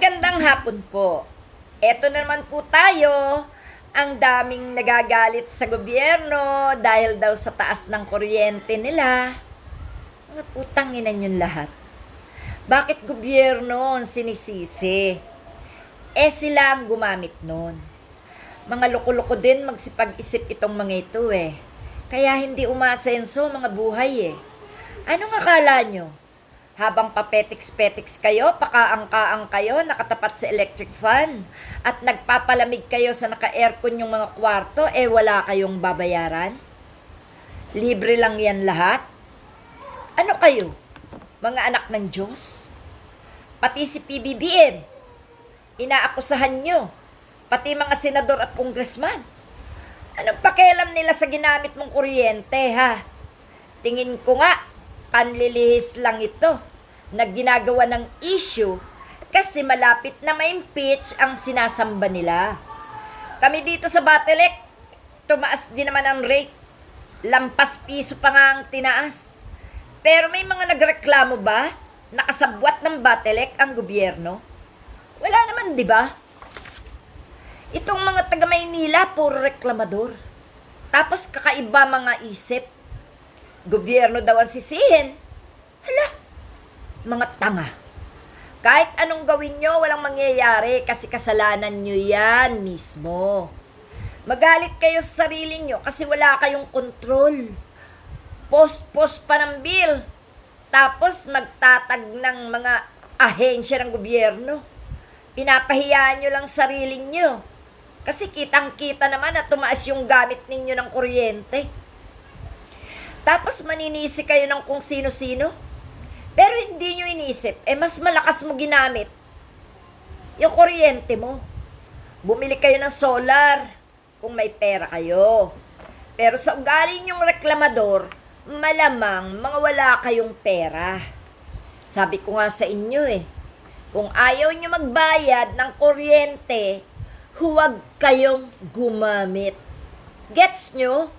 Magandang hapon po. Eto naman po tayo, ang daming nagagalit sa gobyerno dahil daw sa taas ng kuryente nila. Mga putang ina yun lahat. Bakit gobyerno ang sinisisi? Sila ang gumamit nun. Mga loko-loko din magsipag-isip itong mga ito Kaya hindi umasenso mga buhay Anong akala nyo? Habang papetiks-petiks kayo, pakaang-kaang kayo, nakatapat sa electric fan, at nagpapalamig kayo sa naka-aircon yung mga kwarto, wala kayong babayaran? Libre lang yan lahat? Ano kayo? Mga anak ng Diyos? Pati si PBBM, inaakusahan nyo. Pati mga senador at congressman. Anong pakialam nila sa ginamit mong kuryente, ha? Tingin ko nga, panlilihis lang ito na ginagawa ng issue kasi malapit na ma-impeach ang sinasamba nila. Kami dito sa Batelec, tumaas din naman ang rate. Lampas piso pa nga ang tinaas. Pero may mga nagreklamo ba? Nakasabwat ng Batelec ang gobyerno? Wala naman, di ba? Itong mga taga Maynila, puro reklamador. Tapos kakaiba mga isip. Gobyerno daw ang sisihin. Hala, mga tanga. Kahit anong gawin nyo, walang mangyayari kasi kasalanan nyo yan mismo. Magalit kayo sa sarili nyo kasi wala kayong kontrol. Post pa ng bill. Tapos magtatag ng mga ahensya ng gobyerno. Pinapahiyaan nyo lang sarili nyo. Kasi kitang-kita naman na tumaas yung gamit ninyo ng kuryente. Tapos maninisi kayo ng kung sino-sino. Pero hindi nyo inisip, mas malakas mo ginamit yung kuryente mo. Bumili kayo ng solar kung may pera kayo. Pero sa ugali nyong reklamador, malamang mga wala kayong pera. Sabi ko nga sa inyo kung ayaw nyo magbayad ng kuryente, huwag kayong gumamit. Gets nyo?